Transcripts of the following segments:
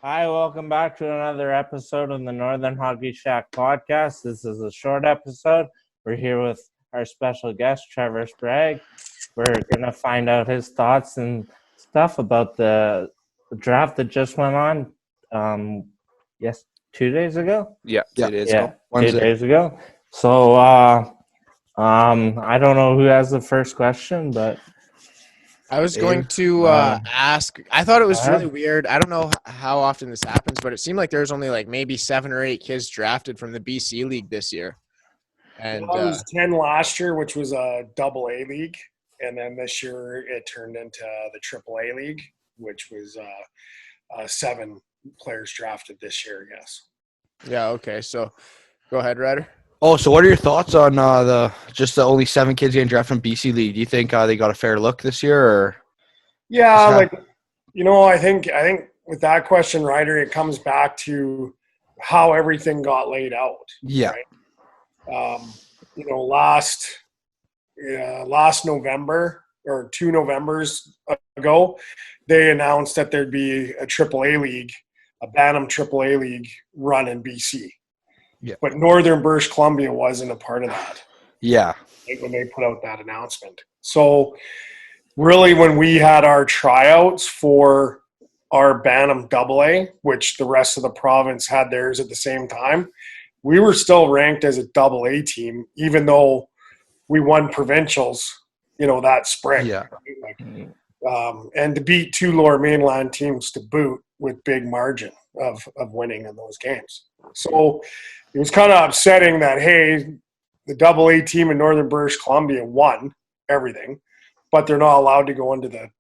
Hi, welcome back to another episode of the Northern Hockey Shack podcast. This is a short episode. We're here with our special guest, Trevor Sprague. We're going to find out his thoughts and stuff about the draft that just went on. Yes, 2 days ago? Yeah, Yeah. 2 days Yeah, ago. 2 days ago. So, I don't know who has the first question, but I was going Dave, to ask. I thought it was go really ahead. weird. I don't know how often this happens, but it seemed like there was only like maybe 7 or 8 kids drafted from the BC League this year. Well, And it was 10 last year, which was a double A league. And then this year it turned into the triple A league, which was 7 players drafted this year, yes. yeah, okay. So go ahead, Ryder. Oh, so what are your thoughts on the only 7 kids getting drafted from BC League? Do you think they got a fair look this year, or Yeah, I think with that question, Ryder, it comes back to how everything got laid out. yeah, Right? Last November or 2 Novembers ago, they announced that there'd be a AAA league, a Bantam AAA league run in BC. Yeah. But Northern British Columbia wasn't a part of that yeah, when they put out that announcement. So really when we had our tryouts for our Bantam AA, which the rest of the province had theirs at the same time, we were still ranked as a AA team, even though we won provincials, that spring. yeah, And to beat 2 lower mainland teams to boot with big margin of winning in those games. So it was kind of upsetting that, hey, the AA team in Northern British Columbia won everything, but they're not allowed to go into the,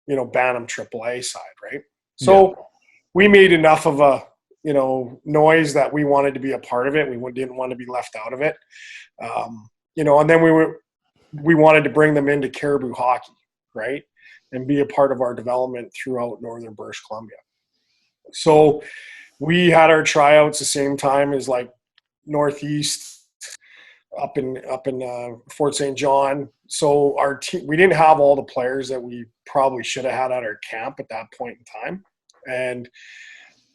Bantam AAA side, right? So we made enough of a, noise that we wanted to be a part of it. We didn't want to be left out of it. And then we wanted to bring them into Cariboo Hockey, right, and be a part of our development throughout Northern British Columbia. So we had our tryouts the same time as like Northeast up in Fort St. John. So our team, we didn't have all the players that we probably should have had at our camp at that point in time. And,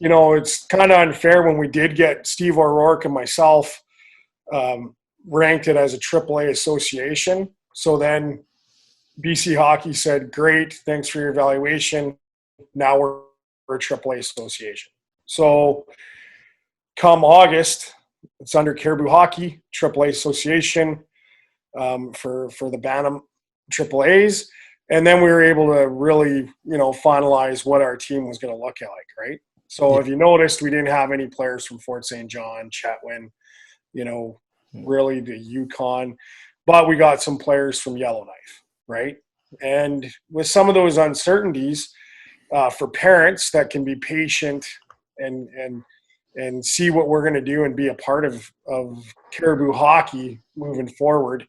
it's kind of unfair when we did get Steve O'Rourke and myself ranked it as a AAA association. So then BC Hockey said, great, thanks for your evaluation. Now we're a AAA association. So come August, it's under Cariboo Hockey, AAA association for the Bantam AAAs. And then we were able to really, finalize what our team was going to look like, right? So if you noticed, we didn't have any players from Fort St. John, Chetwynd, really the Yukon, but we got some players from Yellowknife, right? And with some of those uncertainties for parents that can be patient and see what we're going to do and be a part of Cariboo Hockey moving forward,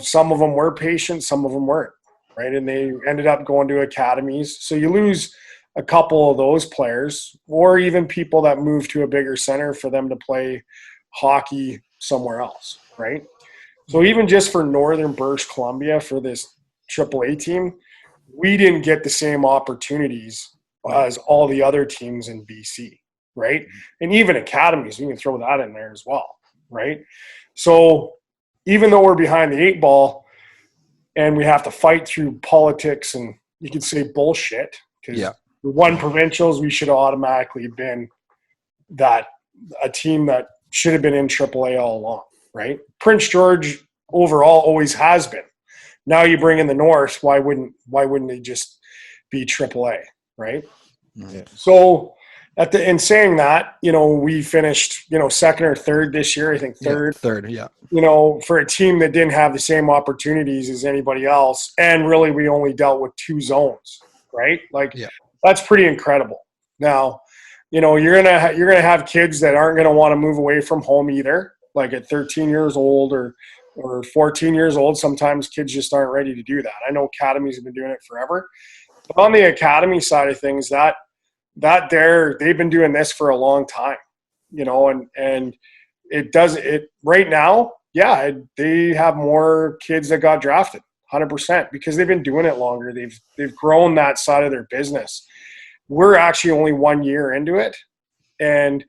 some of them were patient, some of them weren't, right? And they ended up going to academies. So you lose a couple of those players, or even people that move to a bigger center for them to play hockey somewhere else, right? So even just for Northern British Columbia, for this AAA team, we didn't get the same opportunities as all the other teams in BC, right? And even academies, we can throw that in there as well, right? So even though we're behind the 8 ball and we have to fight through politics and you could say bullshit, because we won provincials, we should have automatically been a team that should have been in AAA all along, right? Prince George overall always has been. Now you bring in the North, why wouldn't they just be AAA, right? Yeah. So in saying that, we finished, second or third this year. I think third. Yeah, third, yeah. For a team that didn't have the same opportunities as anybody else, and really we only dealt with 2 zones, right? That's pretty incredible. Now, you're gonna have kids that aren't gonna want to move away from home either. Like at 13 years old or 14 years old, sometimes kids just aren't ready to do that. I know academies have been doing it forever, but on the academy side of things, they've been doing this for a long time, and it right now, yeah, they have more kids that got drafted, 100%, because they've been doing it longer. They've grown that side of their business. we're actually only 1 year into it. And,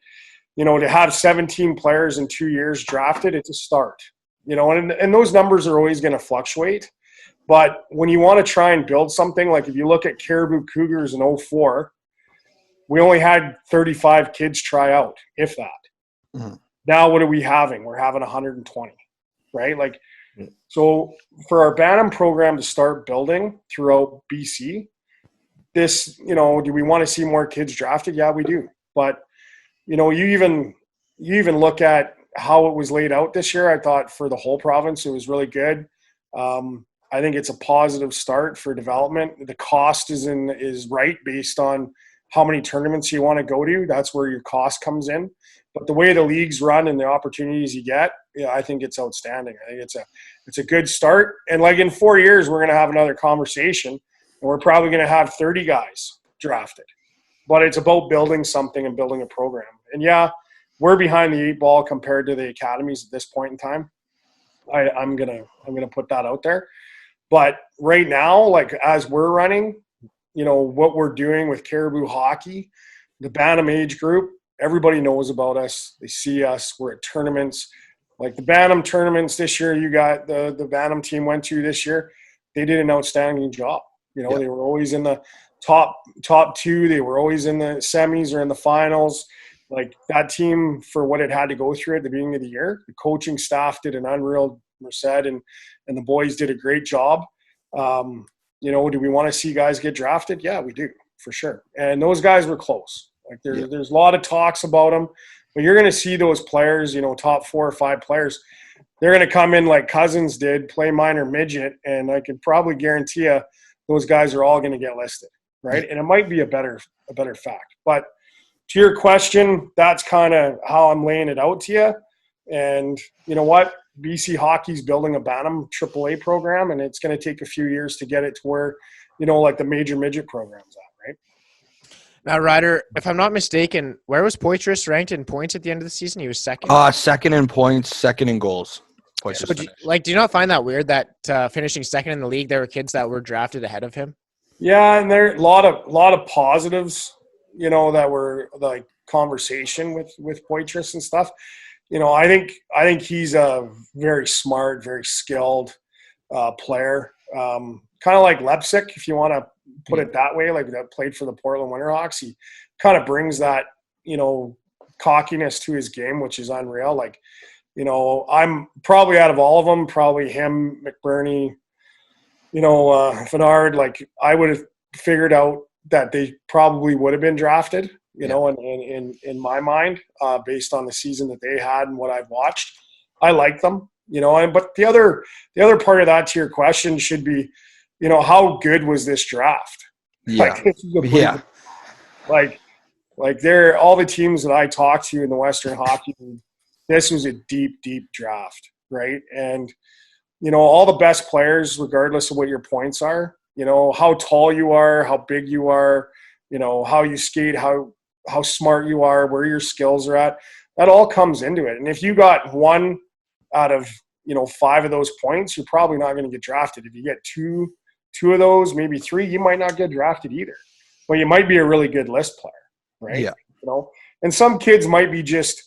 to have 17 players in 2 years drafted, it's a start, and those numbers are always going to fluctuate. But when you want to try and build something, like if you look at Cariboo Cougars in 2004, we only had 35 kids try out, if that. Mm-hmm. Now what are we having? We're having 120, right? Like, so for our Bantam program to start building throughout BC, this, do we want to see more kids drafted? Yeah, we do. But, you even look at how it was laid out this year. I thought for the whole province, it was really good. I think it's a positive start for development. The cost is right based on how many tournaments you want to go to. That's where your cost comes in. But the way the leagues run and the opportunities you get, I think it's outstanding. I think it's a good start. And like in 4 years, we're going to have another conversation, and we're probably going to have 30 guys drafted. But it's about building something and building a program. And yeah, we're behind the 8 ball compared to the academies at this point in time. I'm gonna put that out there. But right now, like as we're running, what we're doing with Cariboo Hockey, the Bantam age group, everybody knows about us. They see us. We're at tournaments. Like the Bantam tournaments this year, you got the Bantam team went to this year. They did an outstanding job. They were always in the top 2. They were always in the semis or in the finals. Like that team, for what it had to go through at the beginning of the year, the coaching staff did an unreal Merced and the boys did a great job. Do we want to see guys get drafted? Yeah, we do, for sure. And those guys were close. Like there's a lot of talks about them, but you're going to see those players, top 4 or 5 players. They're going to come in like Cousins did, play minor midget, and I can probably guarantee you those guys are all going to get listed, right? And it might be a better fact. But to your question, that's kind of how I'm laying it out to you. And you know what? BC Hockey's building a Bantam AAA program, and it's going to take a few years to get it to where, like the major midget programs at, right? Now, Ryder, if I'm not mistaken, where was Poitras ranked in points at the end of the season? He was second? Second in points, second in goals. So do you not find that weird that finishing second in the league, there were kids that were drafted ahead of him? Yeah, and there are a lot of positives, that were like conversation with Poitras and stuff. I think he's a very smart, very skilled player. Kind of like Lepsic, if you want to put it that way, like that played for the Portland Winterhawks. He kind of brings that, cockiness to his game, which is unreal. Like, I'm probably out of all of them, probably him, McBurney, Fenard, like I would have figured out that they probably would have been drafted, in my mind, based on the season that they had and what I've watched. I like them, but the other part of that to your question should be, how good was this draft? Yeah. Like they're all the teams that I talked to in the Western Hockey League, this was a deep, deep draft, right? And, all the best players, regardless of what your points are, how tall you are, how big you are, how you skate, how smart you are, where your skills are at, that all comes into it. And if you got 1 out of, 5 of those points, you're probably not going to get drafted. If you get two of those, maybe 3, you might not get drafted either. But you might be a really good list player, right? Yeah. And some kids might be just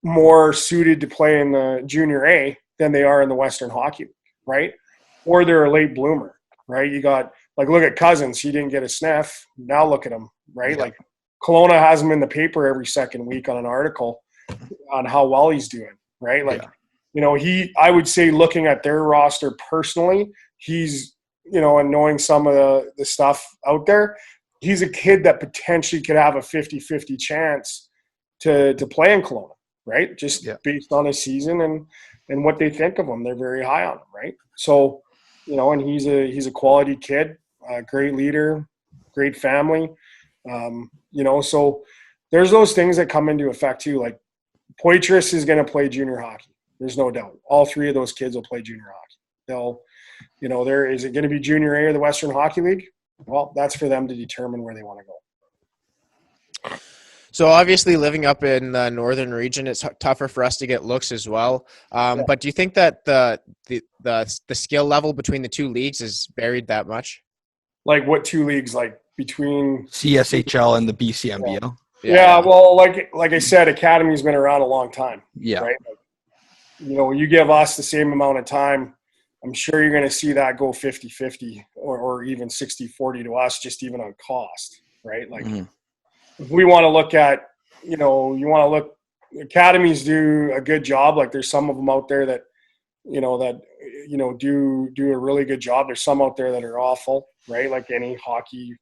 more suited to play in the junior A than they are in the Western Hockey League, right? Or they're a late bloomer, right? You got, like, look at Cousins. He didn't get a sniff. Now look at him, right? Yeah. Like, Kelowna has him in the paper every second week on an article on how well he's doing, right? Like, I would say looking at their roster personally, he's, and knowing some of the stuff out there, he's a kid that potentially could have a 50-50 chance to play in Kelowna, right? Just based on his season and what they think of him. They're very high on him, right? So, and he's a quality kid, a great leader, great family. So there's those things that come into effect too. Like Poitras is going to play junior hockey. There's no doubt. All 3 of those kids will play junior hockey. They'll, is it going to be junior A or the Western Hockey League? Well, that's for them to determine where they want to go. So obviously living up in the northern region, it's tougher for us to get looks as well. But do you think that the skill level between the 2 leagues is varied that much? Like what 2 leagues? Like between CSHL and the BCMBL. Yeah, well, like I said, Academy's been around a long time. Yeah. Right. You give us the same amount of time, I'm sure you're going to see that go 50-50 or even 60-40 to us, just even on cost. Right. Like if we want to look at, academies do a good job. Like there's some of them out there that do a really good job. There's some out there that are awful, right? Like any hockey,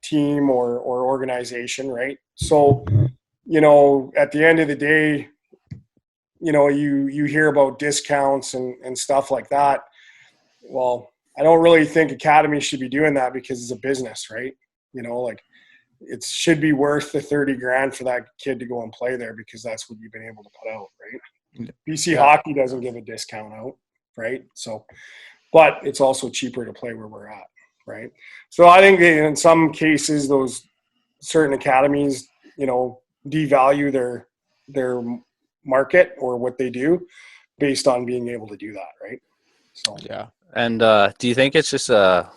team or organization, right? So, at the end of the day, you hear about discounts and stuff like that. Well, I don't really think academies should be doing that because it's a business, right? It should be worth the $30,000 for that kid to go and play there because that's what you've been able to put out, right? BC Hockey doesn't give a discount out, right? So, but it's also cheaper to play where we're at, right? So I think in some cases, those certain academies, devalue their market or what they do based on being able to do that, right? So Yeah. And do you think it's just a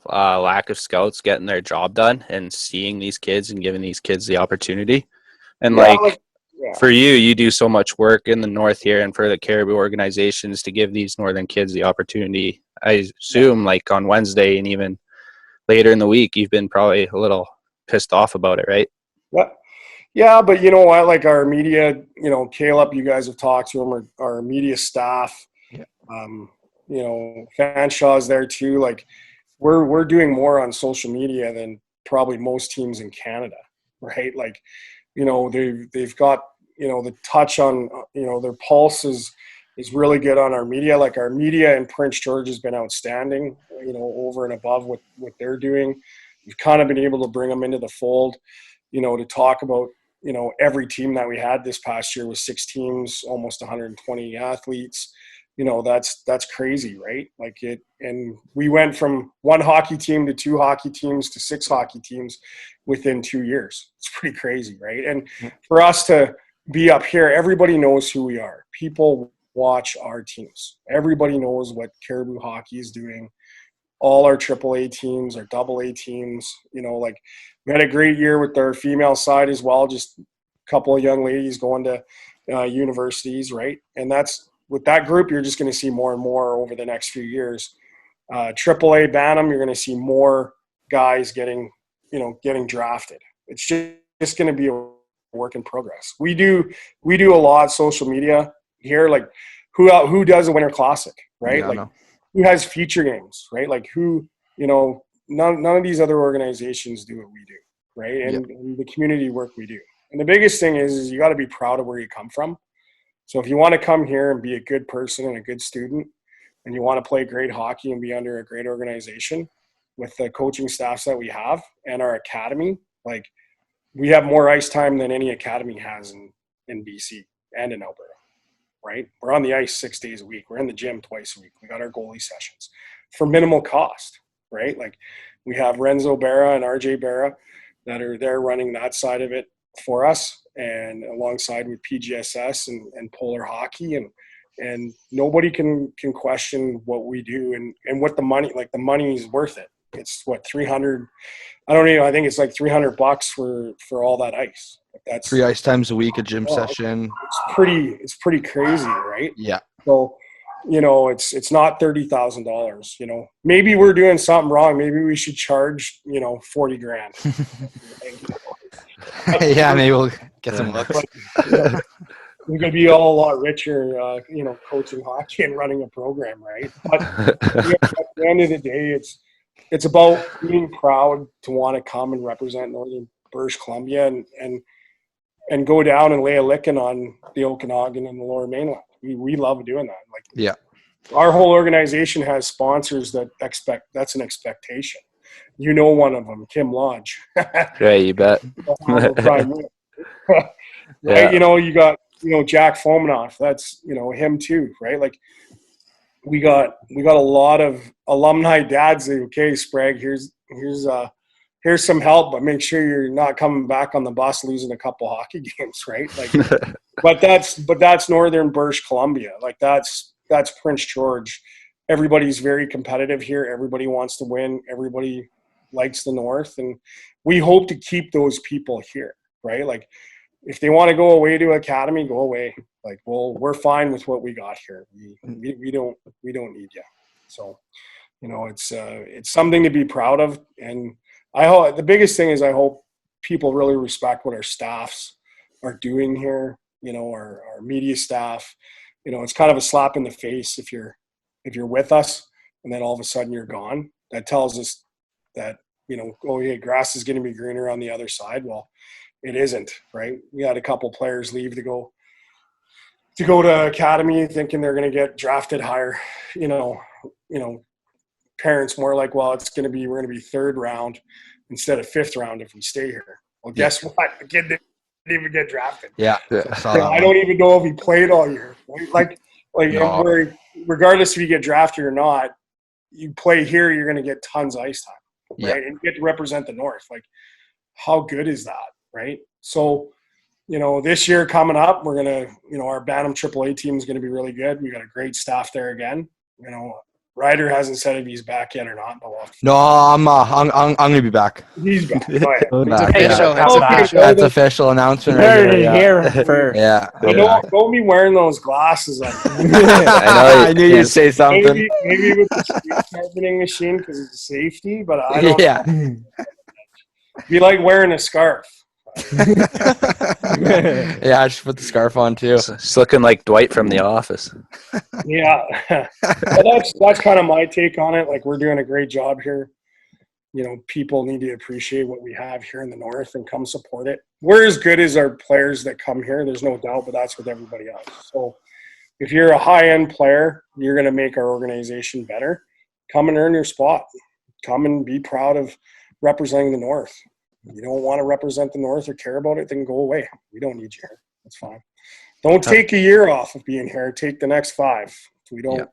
lack of scouts getting their job done and seeing these kids and giving these kids the opportunity? And for you do so much work in the north here and for the Cariboo organizations to give these northern kids the opportunity. I assume like on Wednesday and even later in the week, you've been probably a little pissed off about it, right? Yeah, but you know what? Like our media, Caleb, you guys have talked to him, our media staff. Yeah. Fanshaw's there too. Like we're doing more on social media than probably most teams in Canada, right? Like, they've got, the touch on, their pulse is really good on our media. Like our media in Prince George has been outstanding, over and above what they're doing. We've kind of been able to bring them into the fold, to talk about, every team that we had this past year was 6 teams, almost 120 athletes. That's crazy, right? Like and we went from 1 hockey team to 2 hockey teams to 6 hockey teams within 2 years. It's pretty crazy, right? And for us to be up here, everybody knows who we are. People watch our teams. Everybody knows what Cariboo Hockey is doing. All our AAA teams, our AA teams, like we had a great year with our female side as well. Just a couple of young ladies going to universities, right? And that's with that group, you're just going to see more and more over the next few years. AAA Bantam, you're going to see more guys getting drafted. It's just going to be a work in progress. We do a lot of social media here. Like who does a Winter Classic, right? Yeah, like who has feature games, right? Like who, none of these other organizations do what we do, right? And the community work we do. And the biggest thing is you got to be proud of where you come from. So if you want to come here and be a good person and a good student, and you want to play great hockey and be under a great organization with the coaching staffs that we have and our academy, like we have more ice time than any academy has in BC and in Alberta, right? We're on the ice 6 days a week. We're in the gym twice a week. We got our goalie sessions for minimal cost, right? Like we have Renzo Barra and RJ Barra that are there running that side of it for us, and alongside with PGSS and Polar Hockey, and nobody can question what we do and what the money is worth it. It's what 300. I think it's like $300 for all that ice. That's 3 ice times a week, a gym session. It's pretty crazy, right? Yeah. So, it's not $30,000. Maybe we're doing something wrong. Maybe we should charge $40,000. Yeah, maybe we'll get some looks. We're going to be all a lot richer, coaching hockey and running a program, right? But at the end of the day, it's about being proud to want to come and represent Northern British Columbia and go down and lay a licking on the Okanagan and the Lower Mainland. We love doing that. Like, yeah, our whole organization has sponsors that expect. That's an expectation. One of them, Kim Lodge. Yeah, you bet. Right? Yeah. You got Jack Fomanoff. That's him too, right? Like we got a lot of alumni dads that, okay, Sprague, here's some help, but make sure you're not coming back on the bus losing a couple hockey games, right? Like, but that's Northern British Columbia. Like that's Prince George. Everybody's very competitive here. Everybody wants to win. Everybody, likes the North, and we hope to keep those people here, right? Like, if they want to go away to academy, go away. Like, we're fine with what we got here. We don't need you. So, it's something to be proud of, and I hope the biggest thing is I hope people really respect what our staffs are doing here. Our media staff. It's kind of a slap in the face if you're with us and then all of a sudden you're gone. That tells us that oh yeah, grass is going to be greener on the other side. Well, it isn't, right? We had a couple players leave to go to academy thinking they're going to get drafted higher. Parents more like, well, we're going to be third round instead of fifth round if we stay here. Well, guess what? The kid didn't even get drafted. Yeah. I don't even know if he played all year. Right? No. Regardless if you get drafted or not, you play here, you're going to get tons of ice time, right? Yeah. And you get to represent the North. Like, how good is that, right? So, this year coming up, we're going to, our Bantam AAA team is going to be really good. We got a great staff there again. Ryder hasn't said if he's back yet or not, but No, I'm gonna be back. he's back. Go ahead. Back, official. yeah. It's Okay, official. That's official announcement right Heard here. it Yeah. here first. Yeah. Hey, don't be wearing those glasses. I knew you'd say something. Maybe with the screen sharpening machine because it's safety, but I don't. Yeah. Be like wearing a scarf. Yeah, I just put the scarf on too. It's looking like Dwight from The Office. Yeah, well, that's kind of my take on it. Like, we're doing a great job here. People need to appreciate what we have here in the North and come support it. We're as good as our players that come here. There's no doubt, but that's with everybody else. So if you're a high-end player, you're going to make our organization better. Come and earn your spot. Come and be proud of representing the North. If you don't want to represent the North or care about it, then go away. We don't need you here. That's fine. Don't take a year off of being here. Take the next 5. We don't. Yeah.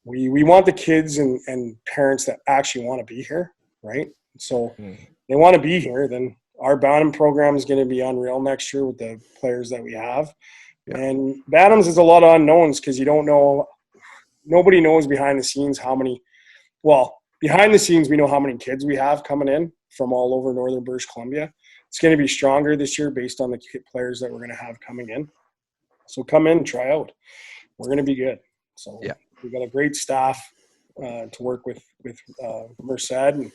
We want the kids and parents that actually want to be here, right? So they want to be here. Then our Bantam program is going to be unreal next year with the players that we have. Yeah. And Bantams is a lot of unknowns because you don't know. Nobody knows behind the scenes how many. Well, behind the scenes, we know how many kids we have coming in from all over northern British Columbia. It's going to be stronger this year based on the players that we're going to have coming in. So come in, try out. We're going to be good. So yeah, we've got a great staff to work with Merced and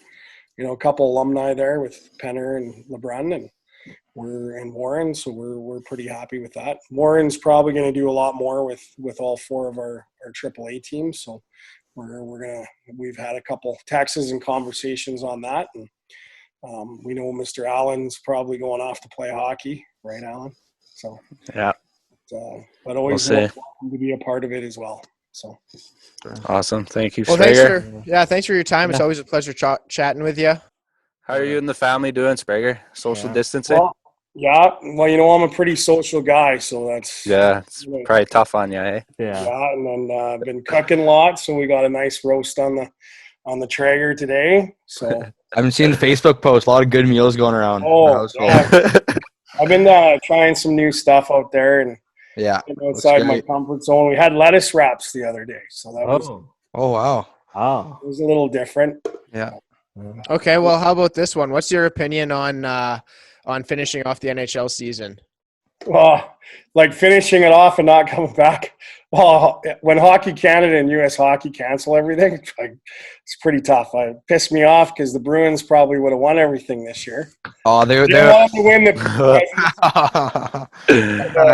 a couple alumni there with Penner and LeBrun and Warren. So we're pretty happy with that. Warren's probably going to do a lot more with all 4 of our AAA teams. So we've had a couple texts and conversations on that, and we know Mr. Allen's probably going off to play hockey, right, Allen? So yeah, but always welcome to be a part of it as well. So awesome, thank you. Well, thanks for your time. It's always a pleasure chatting with you. How are you and the family doing, Sprague? Social distancing? Well, I'm a pretty social guy, so that's it's probably tough on you, eh? Yeah, and then I've been cooking lots, so we got a nice roast on the Traeger today. So I've been seeing the Facebook post. A lot of good meals going around. Oh, yeah. I've been trying some new stuff out there and outside my comfort zone. We had lettuce wraps the other day, so that was wow. It was a little different. Yeah. Okay, well, how about this one? What's your opinion on finishing off the NHL season? Well, like finishing it off and not coming back. Well, when Hockey Canada and US Hockey cancel everything, it's pretty tough. It pissed me off because the Bruins probably would have won everything this year. Oh, they didn't want them to win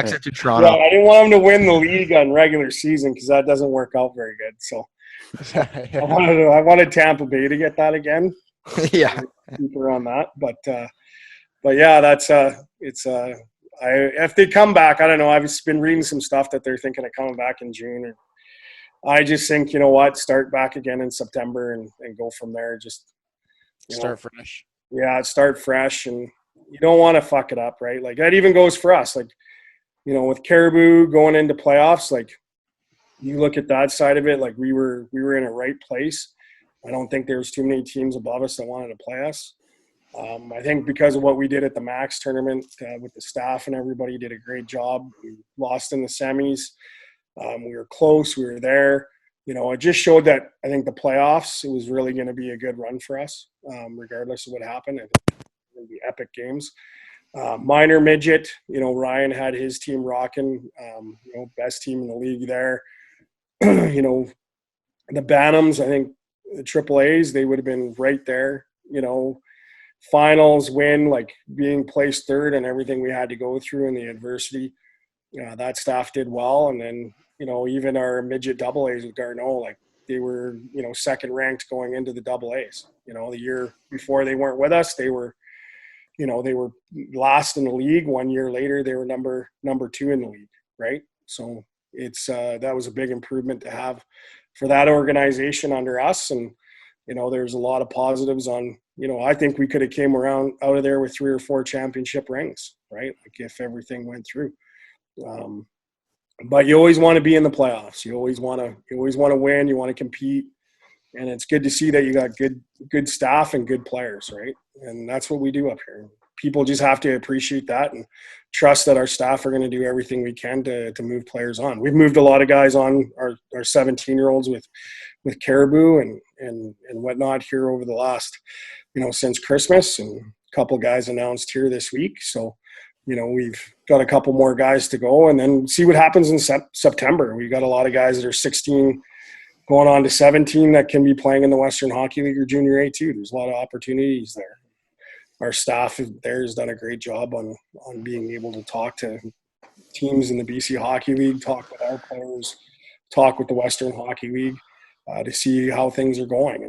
except to Toronto. Yeah, I didn't want them to win the league on regular season because that doesn't work out very good. So I wanted Tampa Bay to get that again. Yeah, keeper on that, but yeah, that's if they come back, I don't know. I've been reading some stuff that they're thinking of coming back in June. I just think, start back again in September and go from there. Just start fresh. Yeah, start fresh, and you don't want to fuck it up, right? Like that even goes for us. Like, with Cariboo going into playoffs, like you look at that side of it, like we were in a right place. I don't think there was too many teams above us that wanted to play us. I think because of what we did at the Max tournament with the staff and everybody did a great job. We lost in the semis. We were close. We were there. it just showed that I think the playoffs, it was really going to be a good run for us, regardless of what happened. It would be epic games. Minor midget, Ryan had his team rocking, best team in the league there. The Bantams, I think the AAAs, they would have been right there, finals win, like being placed third and everything we had to go through in the adversity. That staff did well. And then, even our midget double A's with Garneau, like they were, second ranked going into the double A's. The year before they weren't with us, they were last in the league. 1 year later, they were number 2 in the league, right? So it's that was a big improvement to have for that organization under us. And, there's a lot of positives on, I think we could have came out of there with 3 or 4 championship rings, right? Like if everything went through. But you always want to be in the playoffs. You always want to win. You want to compete, and it's good to see that you got good staff and good players, right? And that's what we do up here. People just have to appreciate that and trust that our staff are going to do everything we can to move players on. We've moved a lot of guys on, our 17-year-olds with Cariboo and whatnot here over the last, since Christmas, and a couple guys announced here this week. So, we've got a couple more guys to go, and then see what happens in September. We got a lot of guys that are 16 going on to 17 that can be playing in the Western Hockey League or Junior A too. There's a lot of opportunities there. Our staff there has done a great job on being able to talk to teams in the BC Hockey League, talk with our players, talk with the Western Hockey League to see how things are going.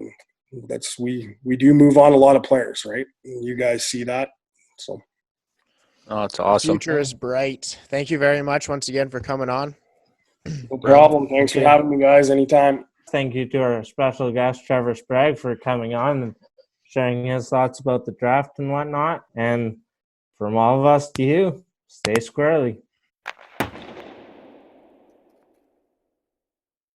And that's we do move on a lot of players, right? And you guys see that, so. Oh, it's awesome. Future is bright. Thank you very much once again for coming on. No problem. Thanks for having me, guys. Anytime. Thank you to our special guest, Trevor Sprague, for coming on and sharing his thoughts about the draft and whatnot. And from all of us to you, stay squarely.